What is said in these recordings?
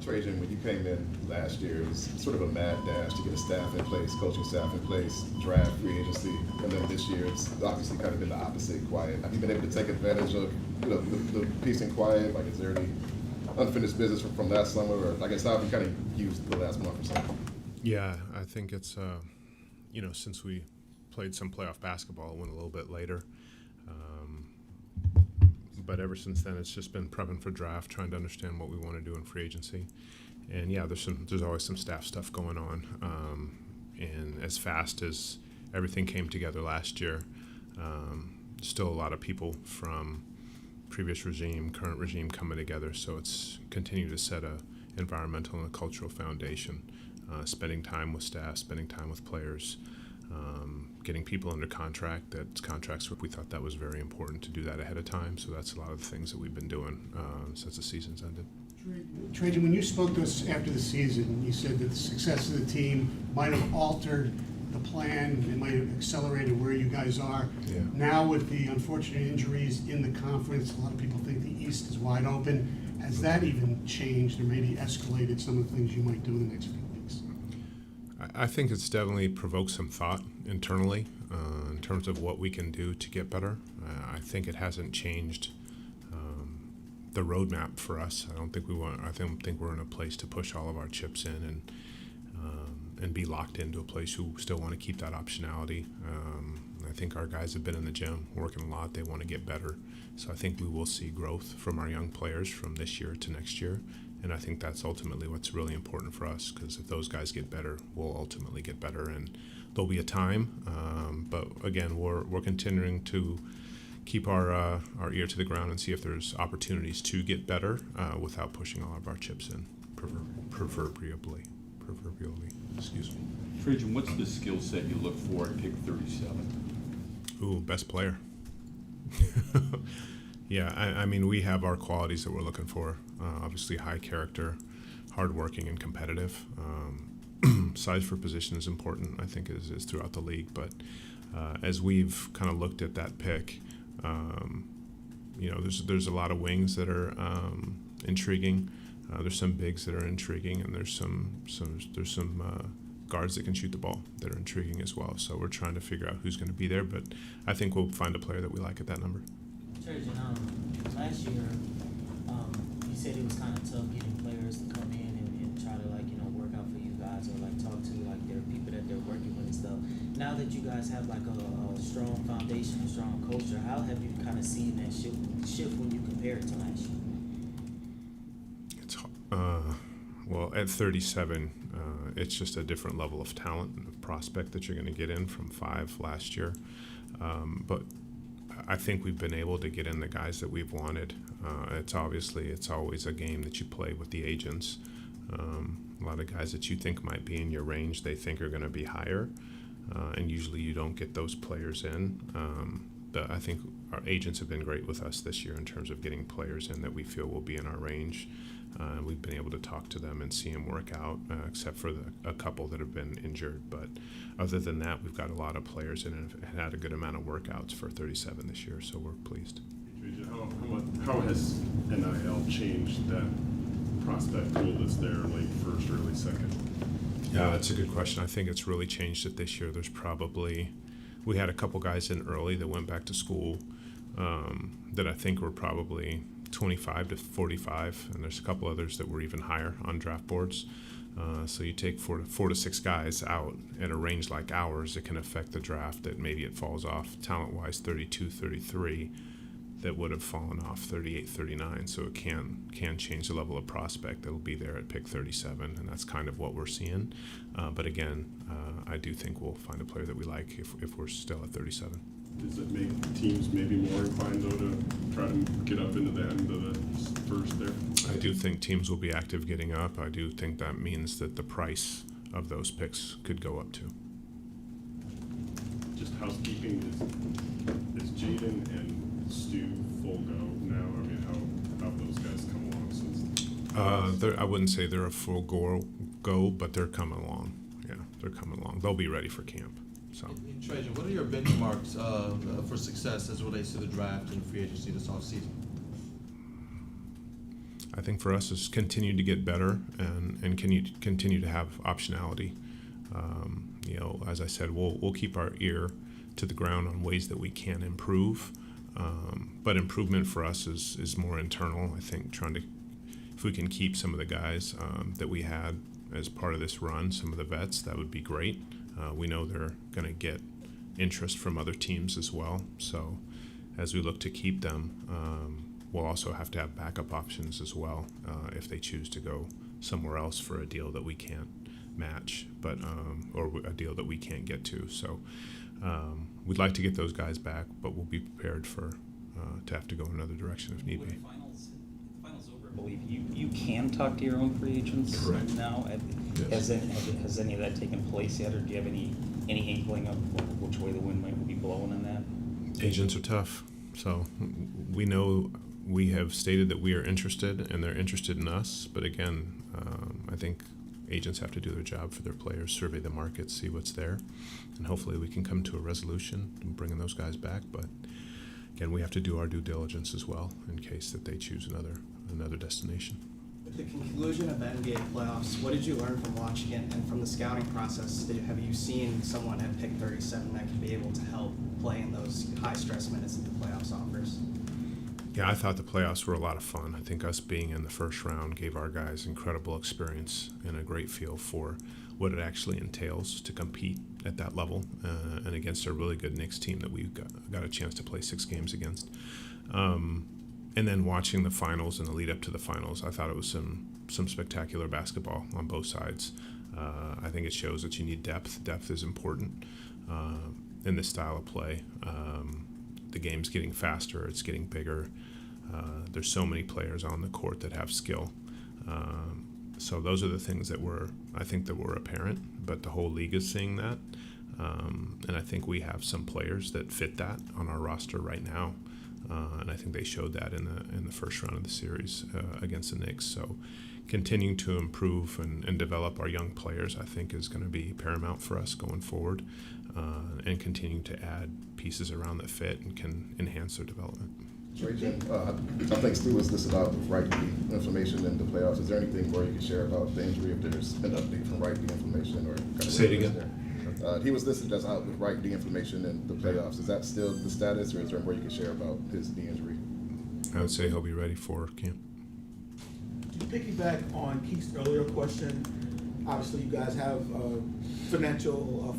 Trajan, when you came in last year, it was sort of a mad dash to get a staff in place, coaching staff in place, draft, free agency, and then this year it's obviously kind of been the opposite, quiet. Have you been able to take advantage of the peace and quiet? Like, is there any unfinished business from last summer, or I guess how have you kind of used the last month or so? Yeah, I think it's since we played some playoff basketball, it went a little bit later. But ever since then, it's just been prepping for draft, trying to understand what we want to do in free agency. And yeah, there's always some staff stuff going on. And as fast as everything came together last year, still a lot of people from previous regime, current regime coming together. So it's continued to set a environmental and a cultural foundation, spending time with staff, spending time with players, getting people under contracts. We thought that was very important to do that ahead of time. So that's a lot of the things that we've been doing since the season's ended. Trajan, when you spoke to us after the season, you said that the success of the team might have altered the plan, it might have accelerated where you guys are. Yeah. Now with the unfortunate injuries in the conference, a lot of people think the East is wide open. Has that even changed or maybe escalated some of the things you might do in the next few weeks? I think it's definitely provoked some thought internally in terms of what we can do to get better. I think it hasn't changed the roadmap for us. I don't think we're in a place to push all of our chips in and be locked into a place who still want to keep that optionality. I think our guys have been in the gym working a lot. They want to get better. So I think we will see growth from our young players from this year to next year. And I think that's ultimately what's really important for us, because if those guys get better, we'll ultimately get better. And there'll be a time, but again, we're continuing to keep our ear to the ground and see if there's opportunities to get better without pushing all of our chips in, proverbially. Excuse me. Trajan, what's the skill set you look for at pick 37? Ooh, best player. Yeah, I mean, we have our qualities that we're looking for. Obviously, high character, hardworking, and competitive. Size for position is important, I think, is throughout the league. But as we've kind of looked at that pick, there's a lot of wings that are intriguing. There's some bigs that are intriguing, and there's some guards that can shoot the ball that are intriguing as well. So we're trying to figure out who's going to be there, but I think we'll find a player that we like at that number. Trajan, last year, you said it was kind of tough getting players to come in and try to work out for you guys, or talk to their people that they're working with and stuff. Now that you guys have a strong foundation, a strong culture, how have you kind of seen that shift when you compare it to last year? It's well, at 37, it's just a different level of talent and of prospect that you're going to get in from 5 last year. But I think we've been able to get in the guys that we've wanted. It's always a game that you play with the agents. A lot of guys that you think might be in your range, they think are going to be higher, and usually you don't get those players in. But I think our agents have been great with us this year in terms of getting players in that we feel will be in our range. We've been able to talk to them and see them work out, except for a couple that have been injured. But other than that, we've got a lot of players in and have had a good amount of workouts for 37 this year, so we're pleased. How has NIL changed that prospect pool that's there, late first, early second? Yeah, that's a good question. I think it's really changed it this year. We had a couple guys in early that went back to school that I think were probably 25 to 45, and there's a couple others that were even higher on draft boards. So you take four to six guys out at a range like ours, it can affect the draft that maybe it falls off talent-wise 32, 33, that would have fallen off 38, 39. So it can change the level of prospect that'll be there at pick 37, and that's kind of what we're seeing. But again, I do think we'll find a player that we like if we're still at 37. Does it make teams maybe more inclined, though, to try to get up into the end of the first there? I do think teams will be active getting up. I do think that means that the price of those picks could go up too. Just housekeeping, is Jaden and Stu full go now? I mean, how have those guys come along since? I wouldn't say they're a full go, but they're coming along. Yeah, they're coming along. They'll be ready for camp. So. Trajan, what are your benchmarks for success as it relates to the draft and free agency this offseason? I think for us is continue to get better and continue to have optionality. As I said, we'll keep our ear to the ground on ways that we can improve. But improvement for us is more internal. I think if we can keep some of the guys that we had as part of this run, some of the vets, that would be great. We know they're going to get interest from other teams as well. So as we look to keep them, we'll also have to have backup options as well if they choose to go somewhere else for a deal that we can't match, or a deal that we can't get to. So we'd like to get those guys back, but we'll be prepared to have to go in another direction if need be. With the finals over, I believe you can talk to your own free agents Correct. now. Yes. Has any of that taken place yet, or do you have any inkling of which way the wind might be blowing on that? Agents are tough, so we know we have stated that we are interested, and they're interested in us. But again, I think agents have to do their job for their players, survey the market, see what's there, and hopefully we can come to a resolution in bringing those guys back. But again, we have to do our due diligence as well in case that they choose another destination. With the conclusion of the NBA playoffs, what did you learn from watching it, and from the scouting process? Have you seen someone at pick 37 that could be able to help play in those high-stress minutes that the playoffs offers? Yeah, I thought the playoffs were a lot of fun. I think us being in the first round gave our guys incredible experience and a great feel for what it actually entails to compete at that level and against a really good Knicks team that we got a chance to play 6 games against. And then watching the finals and the lead up to the finals, I thought it was some spectacular basketball on both sides. I think it shows that you need depth. Depth is important in this style of play. The game's getting faster, it's getting bigger. There's so many players on the court that have skill. So those are the things that were apparent, but the whole league is seeing that. And I think we have some players that fit that on our roster right now. And I think they showed that in the first round of the series against the Knicks. So continuing to improve and develop our young players, I think, is going to be paramount for us going forward, and continuing to add pieces around that fit and can enhance their development. Trajan, I think Stu was listed out with right knee inflammation in the playoffs. Is there anything more you can share about the injury, if there's an update from right knee inflammation or kind of Say it again. He was listed as out with right knee inflammation in the playoffs. Is that still the status, or is there more you can share about his knee injury? I would say he'll be ready for camp. To piggyback on Keith's earlier question, obviously you guys have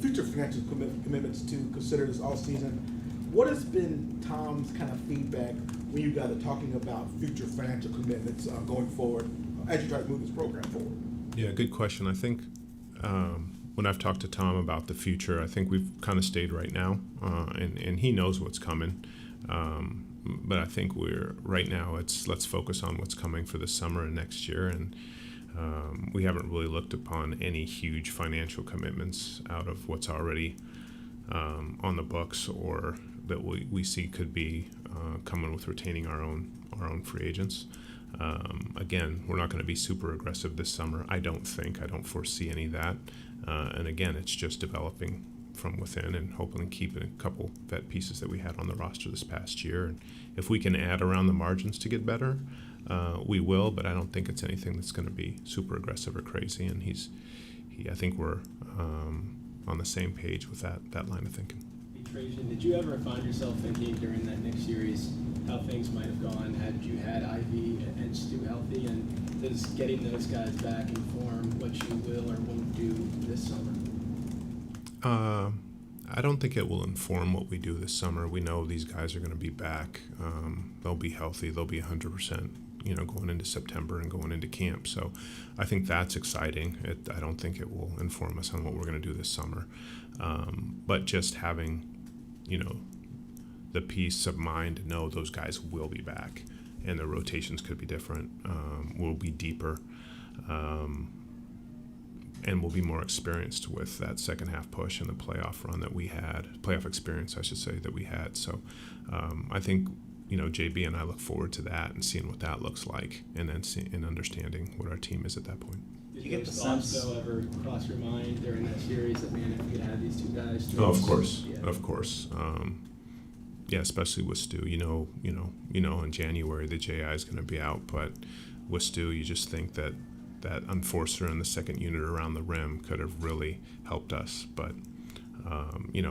future financial commitments to consider this all season. What has been Tom's kind of feedback when you guys are talking about future financial commitments going forward as you try to move this program forward? Yeah, good question. I think when I've talked to Tom about the future, I think we've kind of stayed right now, and he knows what's coming. But I think right now let's focus on what's coming for this summer and next year, and we haven't really looked upon any huge financial commitments out of what's already on the books or that we see could be coming with retaining our own free agents. Again, we're not going to be super aggressive this summer. I don't foresee any of that. And again, it's just developing from within and hoping to keep a couple vet pieces that we had on the roster this past year. And if we can add around the margins to get better, we will, but I don't think it's anything that's going to be super aggressive or crazy. And I think we're on the same page with that line of thinking. Trajan, did you ever find yourself thinking during that Knicks series how things might have gone had you had Ivy and Stu healthy, and does getting those guys back inform what you will or won't do this summer? I don't think it will inform what we do this summer. We know these guys are going to be back. They'll be healthy. They'll be 100%, going into September and going into camp. So I think that's exciting. I don't think it will inform us on what we're going to do this summer. But just having, the peace of mind to know those guys will be back and the rotations could be different, will be deeper, and we'll be more experienced with that second half push and the playoff run that we had, playoff experience, I should say, that we had. So I think, JB and I look forward to that and seeing what that looks like, and then and understanding what our team is at that point. Did You get those the thoughts, sense- though, ever cross your mind during that series that, man, if we could have these two guys? Oh, of course, Yeah. of course. Yeah, especially with Stu. In January the JI is going to be out, but with Stu, you just think that enforcer in the second unit around the rim could have really helped us. But,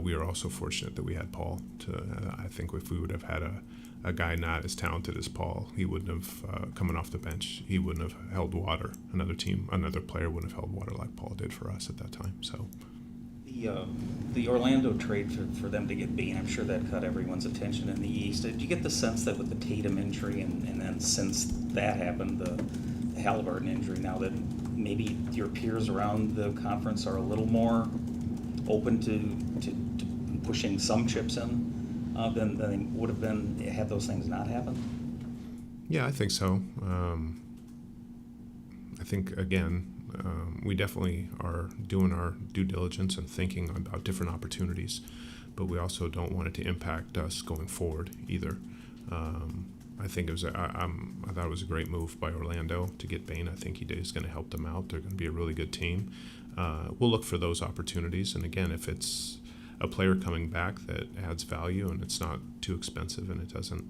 we are also fortunate that we had Paul. I think if we would have had a guy not as talented as Paul, he wouldn't have, coming off the bench, he wouldn't have held water. Another player wouldn't have held water like Paul did for us at that time. So. The Orlando trade for them to get Bain, I'm sure that caught everyone's attention in the East. Did you get the sense that with the Tatum injury and then since that happened, the 𝗙𝗢𝗟𝗟𝗢𝗪 injury, now that maybe your peers around the conference are a little more open to pushing some chips in than they would have been had those things not happened? Yeah, I think so. I think, again, we definitely are doing our due diligence and thinking about different opportunities, but we also don't want it to impact us going forward either. I think I thought it was a great move by Orlando to get Bain. I think he is going to help them out. They're going to be a really good team. We'll look for those opportunities, and again, if it's a player coming back that adds value and it's not too expensive and it doesn't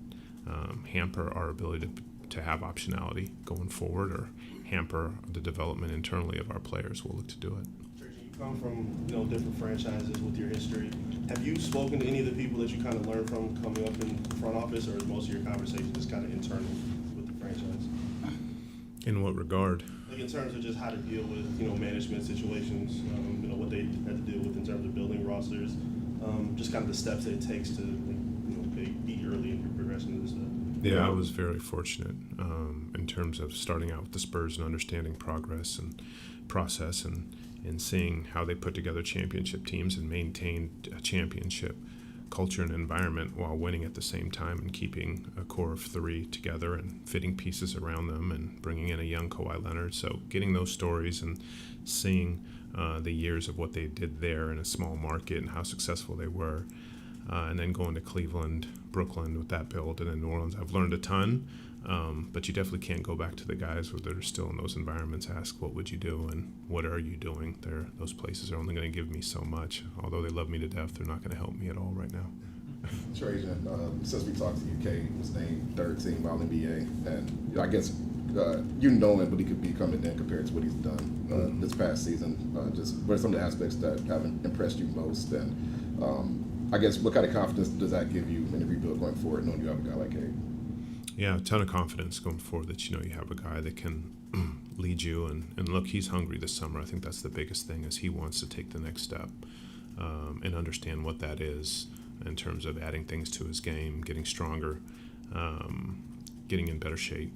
hamper our ability to have optionality going forward or hamper the development internally of our players, we'll look to do it. Trajan, you come from different franchises with your history. Have you spoken to any of the people that you kind of learned from coming up in the front office, or is most of your conversation just kind of internal with the franchise? In what regard? Like in terms of just how to deal with management situations, what they had to deal with in terms of building rosters, just kind of the steps that it takes to be early in your progression in this stuff. Yeah, I was very fortunate in terms of starting out with the Spurs and understanding progress and process and seeing how they put together championship teams and maintained a championship culture and environment while winning at the same time and keeping a core of three together and fitting pieces around them and bringing in a young Kawhi Leonard. So getting those stories and seeing the years of what they did there in a small market and how successful they were. And then going to Cleveland, Brooklyn with that build, and then New Orleans. I've learned a ton, but you definitely can't go back to the guys that are still in those environments, ask what would you do and what are you doing. Those places are only going to give me so much. Although they love me to death, they're not going to help me at all right now. Trajan, since we talked to you, Cade was named third team All-NBA, and I guess you know him, but he could be coming in compared to what he's done this past season. Just what are some of the aspects that haven't impressed you most, and I guess what kind of confidence does that give you in the rebuild going forward, knowing you have a guy like Cade? Yeah, a ton of confidence going forward that you have a guy that can lead you, and look, he's hungry this summer. I think that's the biggest thing, is he wants to take the next step and understand what that is in terms of adding things to his game, getting stronger, getting in better shape.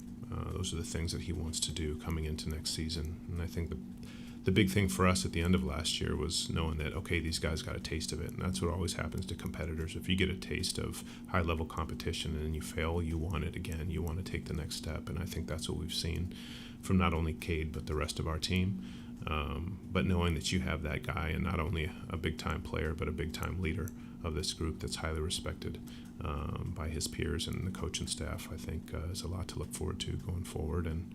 Those are the things that he wants to do coming into next season. And I think the big thing for us at the end of last year was knowing that, okay, these guys got a taste of it. And that's what always happens to competitors. If you get a taste of high-level competition and then you fail, you want it again. You want to take the next step. And I think that's what we've seen from not only Cade but the rest of our team. But knowing that you have that guy, and not only a big-time player but a big-time leader of this group that's highly respected by his peers and the coaching staff, I think is a lot to look forward to going forward. And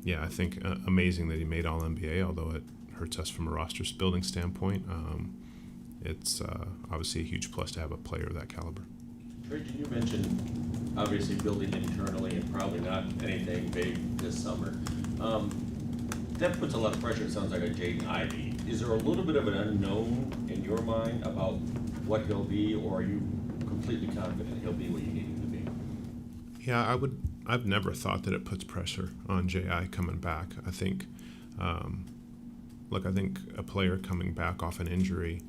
yeah, I think amazing that he made All-NBA, although it hurts us from a roster building standpoint. It's obviously a huge plus to have a player of that caliber. Trajan, you mentioned obviously building internally and probably not anything big this summer. That puts a lot of pressure, it sounds like, on Jaden Ivey. Is there a little bit of an unknown in your mind about what he'll be, or are you completely confident he'll be what you need him to be? Yeah, I've never thought that it puts pressure on J.I. coming back. I think, I think a player coming back off an injury,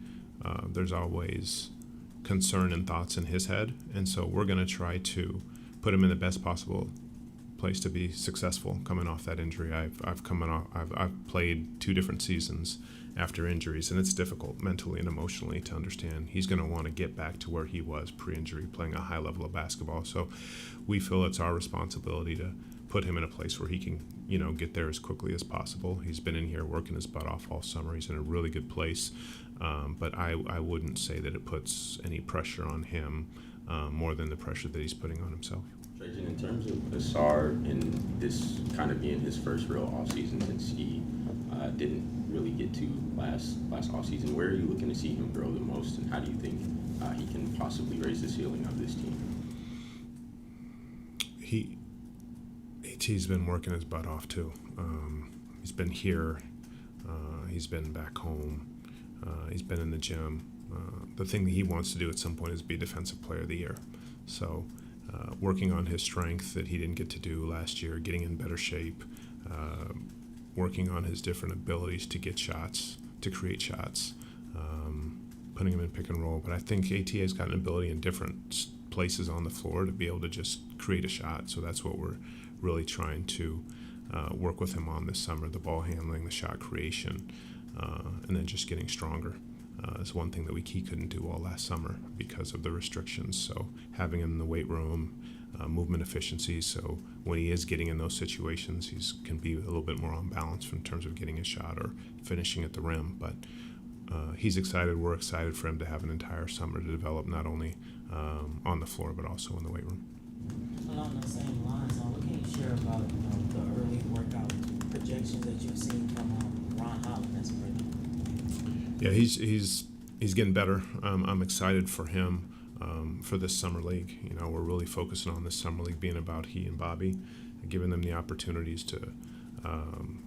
there's always concern and thoughts in his head, and so we're going to try to put him in the best possible place to be successful coming off that injury. I've played 2 different seasons after injuries, and it's difficult mentally and emotionally to understand. He's going to want to get back to where he was pre-injury, playing a high level of basketball. So we feel it's our responsibility to put him in a place where he can, get there as quickly as possible. He's been in here working his butt off all summer. He's in a really good place, but I wouldn't say that it puts any pressure on him more than the pressure that he's putting on himself. Trajan, in terms of 𝗙𝗢𝗟𝗡𝗪 and this kind of being his first real offseason since he didn't really get to last offseason, where are you looking to see him grow the most, and how do you think he can possibly raise the ceiling of this team? AT's been working his butt off too. He's been here, he's been back home, he's been in the gym. The thing that he wants to do at some point is be Defensive Player of the Year. So working on his strength that he didn't get to do last year, getting in better shape, working on his different abilities to get shots, to create shots, putting him in pick and roll. But I think ATA has got an ability in different places on the floor to be able to just create a shot. So that's what we're really trying to work with him on this summer, the ball handling, the shot creation, and then just getting stronger. Is one thing that he couldn't do all last summer because of the restrictions. So having him in the weight room, movement efficiency, so when he is getting in those situations, he can be a little bit more on balance in terms of getting a shot or finishing at the rim. But he's excited, we're excited for him to have an entire summer to develop, not only on the floor but also in the weight room. Along those same lines, what can you share about the early workout projections that you've seen from Ron Holland as of right now? Yeah, he's getting better. I'm excited for him for this summer league. You know, we're really focusing on this summer league being about he and Bobby, and giving them the opportunities to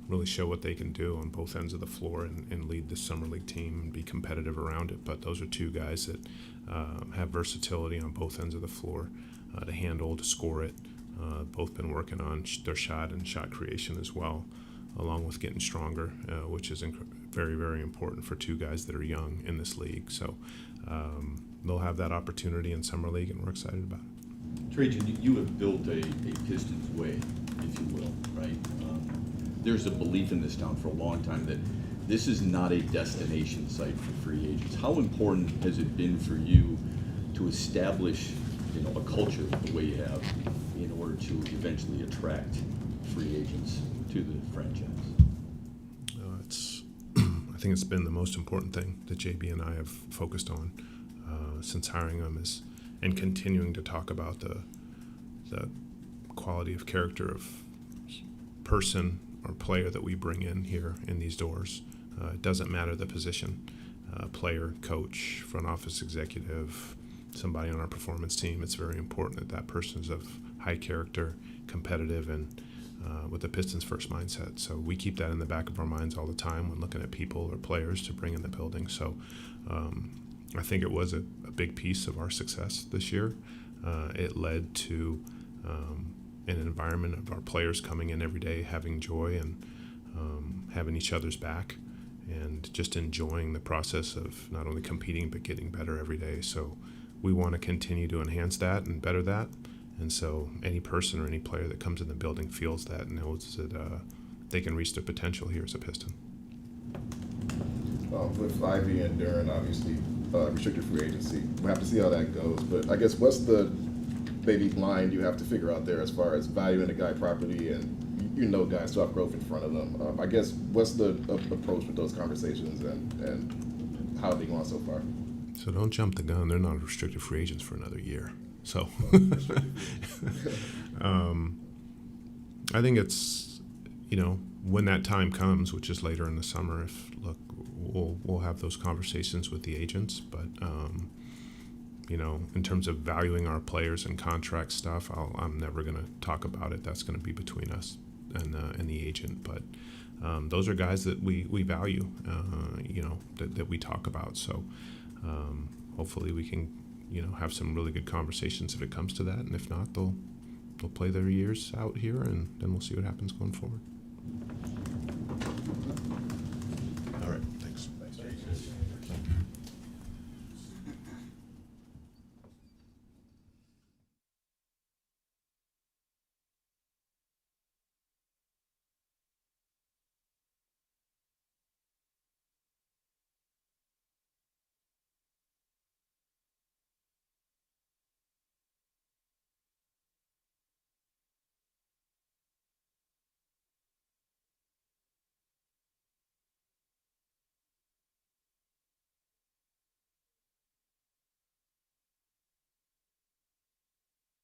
really show what they can do on both ends of the floor and lead this summer league team and be competitive around it. But those are two guys that have versatility on both ends of the floor to handle, to score it. Both been working on their shot and shot creation as well, along with getting stronger, which is very, very important for two guys that are young in this league. So they'll have that opportunity in summer league, and we're excited about it. Trajan, you have built a Pistons way, if you will, right? There's a belief in this town for a long time that this is not a destination site for free agents. How important has it been for you to establish, a culture the way you have in order to eventually attract free agents to the franchise? I think it's been the most important thing that JB and I have focused on since hiring him, and continuing to talk about the quality of character of person or player that we bring in here in these doors. It doesn't matter the position, player, coach, front office executive, somebody on our performance team. It's very important that person is of high character, competitive, and with the Pistons first mindset. So we keep that in the back of our minds all the time when looking at people or players to bring in the building. So I think it was a big piece of our success this year. It led to an environment of our players coming in every day, having joy and having each other's back, and just enjoying the process of not only competing but getting better every day. So we want to continue to enhance that and better that. And so any person or any player that comes in the building feels that and knows that they can reach their potential here as a Piston. With Ivy and Duren, obviously, restricted free agency, we'll have to see how that goes. But I guess what's the maybe line you have to figure out there as far as valuing a guy properly, and guys still have growth in front of them. I guess what's the approach with those conversations, and how have they gone so far? So don't jump the gun. They're not restricted free agents for another year. So I think it's, when that time comes, which is later in the summer, we'll have those conversations with the agents. But, in terms of valuing our players and contract stuff, I'm never going to talk about it. That's going to be between us and the agent. But those are guys that we value, that we talk about. So hopefully we can, have some really good conversations if it comes to that. And if not, they'll play their years out here, and then we'll see what happens going forward.